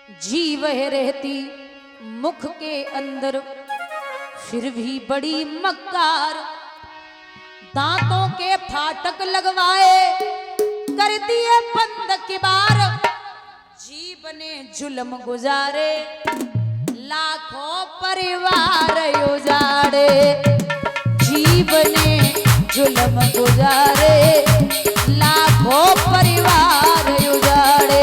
जीव है रहती मुख के अंदर, फिर भी बड़ी मक्कार। दांतों के फाटक लगवाए, कर दिए बंद किबार। जीव ने जुल्म गुजारे, लाखों परिवार उजाड़े। जीव ने जुल्म गुजारे, लाखों परिवार उजाड़े।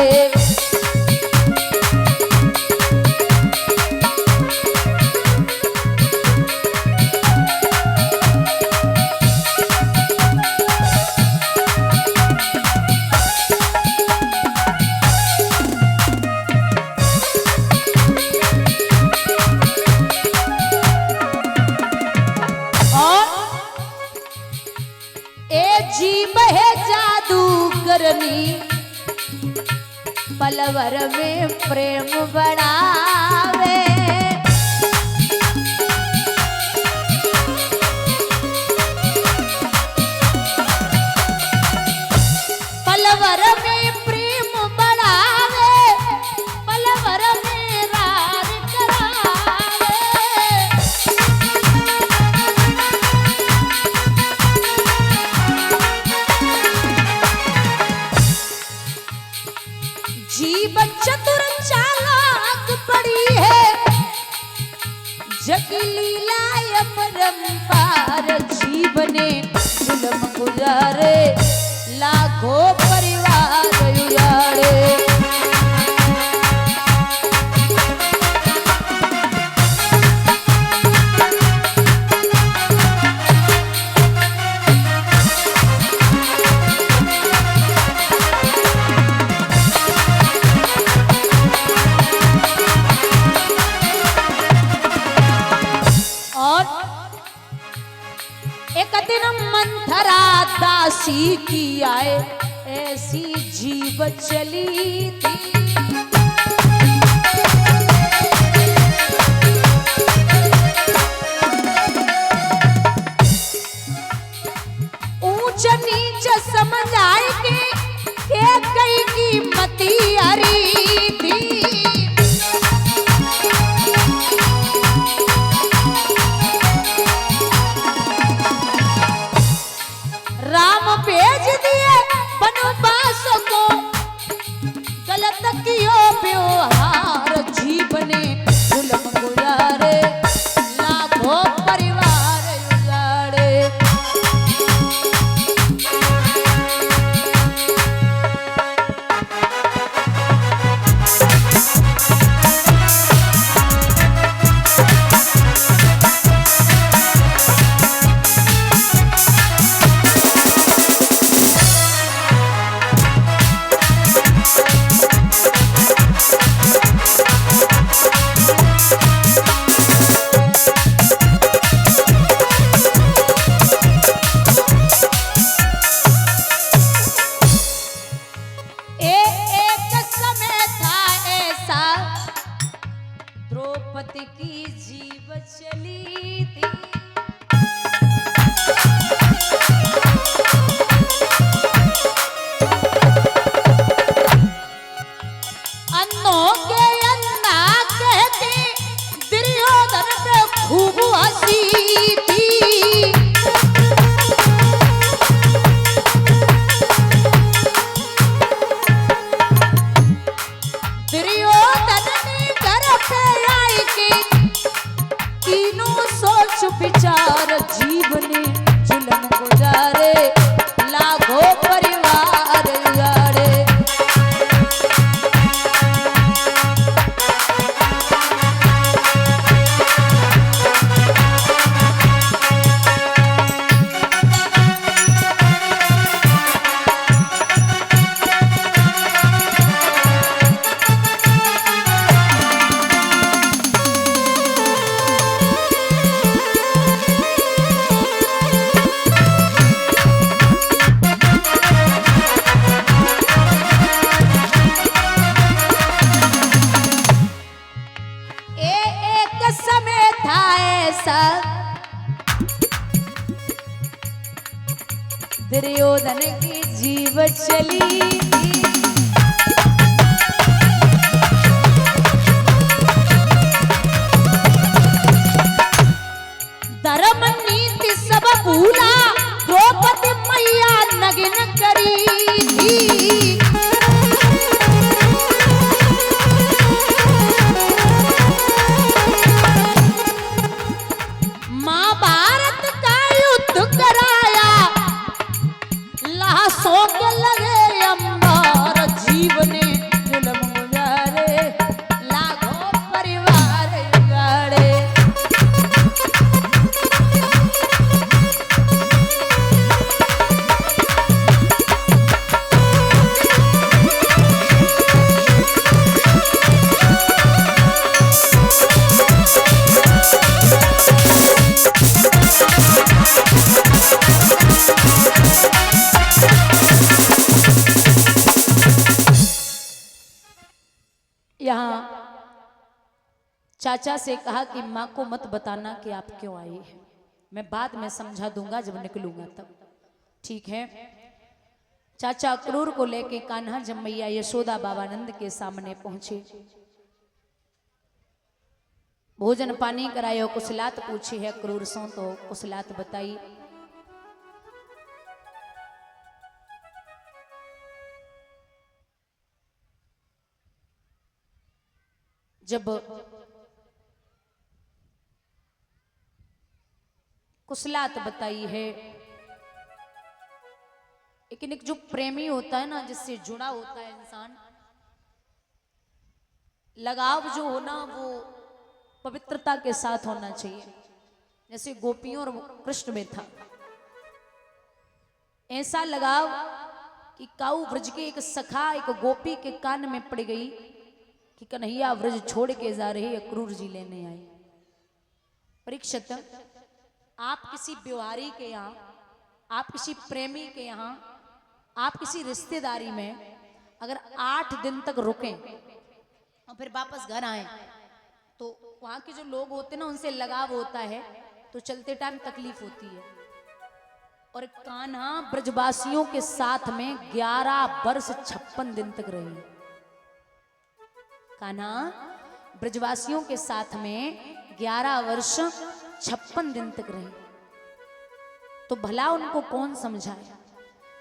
पलवर में प्रेम बढ़ावे, पलवर में प्रेम बढ़ावे, पलवर में रार करावे। जीव चतुर चालाक बड़ी है, जग लीला अपरंपार। जीव ने जुल्म गुजारे, लाखों परिवार उजाड़े। एक दिन मंथरा दासी की आए, ऐसी जीव चली थी। ऊंच नीच समझ आए के कई की मती हरी थी। राम भेज दिए वनवास को, गलत कियो व्यवहार। जीव ने जुल्म गुजारे, लाखों परिवार उजाड़े। द्रौपदी की जीव चली थी। अन्नों के अन्ना कहते दुर्योधन पे खूब हंसी थी। दुर्योधन ने घर पे आई के तीनों सोच विचार। जीव ने जुल्म गुजारे, लाखों परिवार उजाड़े। दुर्योधन की जीव चली थी। चाचा से कहा कि माँ को मत बताना कि आप क्यों आई है, मैं बाद में समझा दूंगा जब निकलूंगा तब। ठीक है। चाचा क्रूर को लेके कान्हा जब मैया यशोदा बाबानंद के सामने पहुंचे, भोजन पानी करायो, कुशलात पूछी है क्रूर सो, तो कुशलात बताई। जब कुशलात बताई है, लेकिन एक जो प्रेमी होता है ना, जिससे जुड़ा होता है इंसान, लगाव जो होना वो पवित्रता के साथ होना चाहिए, जैसे गोपियों और कृष्ण में था। ऐसा लगाव कि काऊ व्रज के एक सखा एक गोपी के कान में पड़ गई कि कन्हैया व्रज छोड़ के जा रहे, क्रूर जी लेने आए। परीक्षित, आप किसी व्यवहारी के यहाँ, आप किसी प्रेमी के यहाँ, आप किसी रिश्तेदारी में अगर 8 दिन तक रुकें और फिर वापस घर आए, तो वहाँ के जो लोग होते हैं ना, उनसे लगाव होता है, तो चलते टाइम तकलीफ होती है। और कान्हा ब्रजवासियों के साथ में 11 वर्ष 56 दिन तक रहे। कान्हा ब्रजवासियों के साथ में 11 वर्ष 56 दिन तक रहे, तो भला उनको कौन समझाए।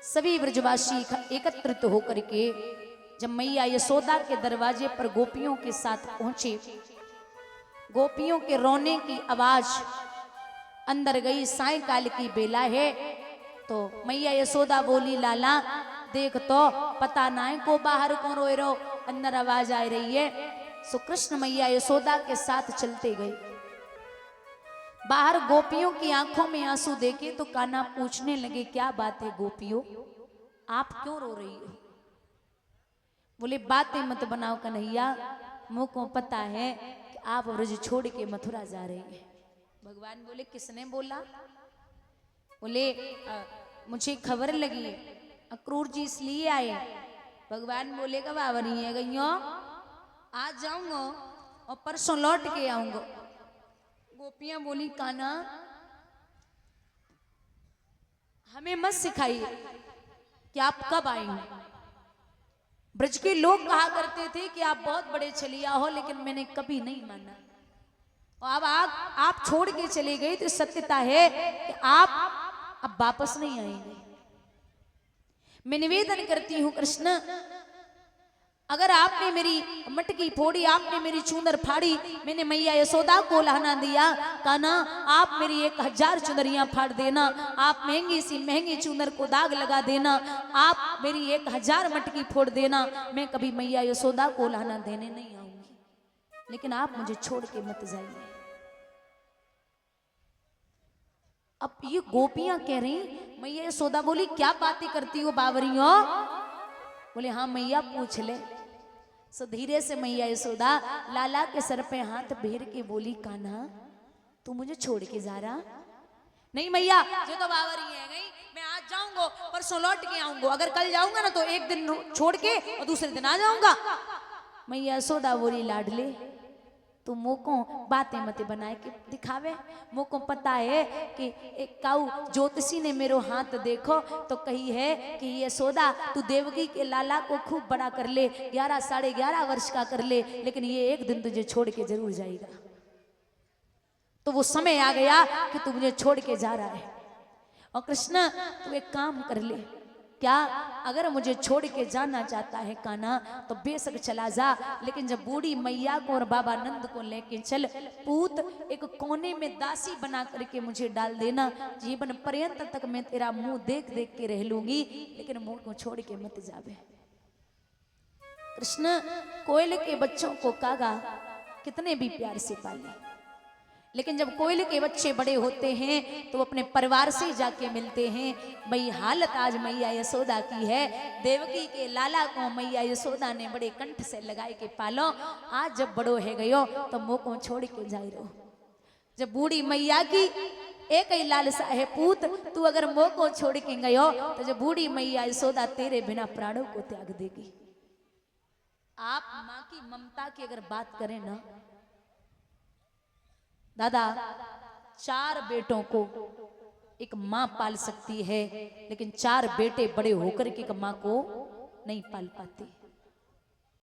सभी ब्रजवासी एकत्रित होकर के जब मैया यशोदा के दरवाजे पर गोपियों के साथ पहुंचे, गोपियों के रोने की आवाज अंदर गई। सायंकाल की बेला है, तो मैया यशोदा बोली, लाला देख तो पता ना है को बाहर कौन रोए रो, अंदर आवाज आ रही है। सो कृष्ण मैया यशोदा के साथ चलते गए। बाहर गोपियों की आंखों में आंसू देखे तो कान्हा पूछने लगे, क्या बात है गोपियों, आप क्यों रो रही हो। बोले, बातें मत बनाओ कन्हैया, मुझको पता है कि आप व्रज छोड़ के मथुरा जा रहे हैं। भगवान बोले, किसने बोला। बोले, मुझे खबर लगी है, क्रूर जी इसलिए आए। भगवान बोले, कब आ रही है गईयो, आज जाऊंगा और परसों लौट के आऊंगा। गोपियां बोली, कान्हा हमें मत सिखाइए कि आप कब आएंगे। ब्रज के लोग कहा करते थे कि आप बहुत बड़े छलिया हो, लेकिन मैंने कभी नहीं माना। और अब आप छोड़ के चले गए, तो सत्यता है कि आप अब वापस नहीं आएंगे। मैं निवेदन करती हूं कृष्ण, अगर आपने मेरी मटकी फोड़ी, आपने मेरी चूनर फाड़ी, मैंने मैया यशोदा को लहना दिया, कान्हा आप मेरी 1000 चुनरियां फाड़ देना, आप महंगी सी महंगी चूनर को दाग लगा देना, आप मेरी 1000 मटकी फोड़ देना, मैं कभी मैया यशोदा को लहना देने नहीं आऊंगी, लेकिन आप मुझे छोड़ के मत जाइए। अब ये गोपियां कह रही, मैया यशोदा बोली, क्या बातें करती हो बावरियों। बोले, हाँ मैया पूछ ले। सो धीरे से मैया यशोदा लाला के सर पे हाथ फेर के बोली, कान्हा तू मुझे छोड़ के जा रहा। नहीं मैया, जो तो बावरी है गई, मैं आज जाऊंगा परसों लौट के आऊंगा, अगर कल जाऊंगा ना तो एक दिन छोड़ के और दूसरे दिन आ जाऊंगा। मैया यशोदा बोली, लाडले तू मुको बातें मत बनाए के दिखावे, मुको पता है कि एक काऊ ज्योतिषी ने मेरो हाथ देखो तो कही है कि यशोदा तू देवकी के लाला को खूब बड़ा कर ले, 11 साढ़े 11 वर्ष का कर ले, लेकिन ये एक दिन तुझे छोड़ के जरूर जाएगा। तो वो समय आ गया कि तू मुझे छोड़ के जा रहा है। और कृष्ण तू एक काम कर ले, क्या अगर मुझे छोड़ के जाना चाहता है कान्हा तो बेशक चला जा, लेकिन जब बूढ़ी मैया को और बाबा नंद को लेके चल, पूत एक कोने में दासी बना करके मुझे डाल देना, जीवन पर्यंत तक मैं तेरा मुंह देख देख के रह लूंगी, लेकिन मुंह को छोड़ के मत जावे। कृष्ण कोयल के बच्चों को कागा कितने भी प्यार से पाले, लेकिन जब कोयल के बच्चे बड़े होते हैं तो अपने परिवार से जाके मिलते हैं। भाई हालत आज मैया यशोदा की है, देवकी के लाला को मैया यशोदा ने बड़े कंठ से लगाए के पालो, आज जब बड़ो है गयो तो मुँह को छोड़ के जाए रहो। जब बूढ़ी मैया की एक ही लालसा है, पूत तू अगर मुँह को छोड़ के गयो तो जब बूढ़ी मैया यशोदा तेरे बिना प्राणों को त्याग देगी। आप माँ की ममता की अगर बात करें ना, दादा 4 बेटों को एक माँ पाल सकती है, लेकिन 4 बेटे बड़े होकर के एक माँ को नहीं पाल पाते।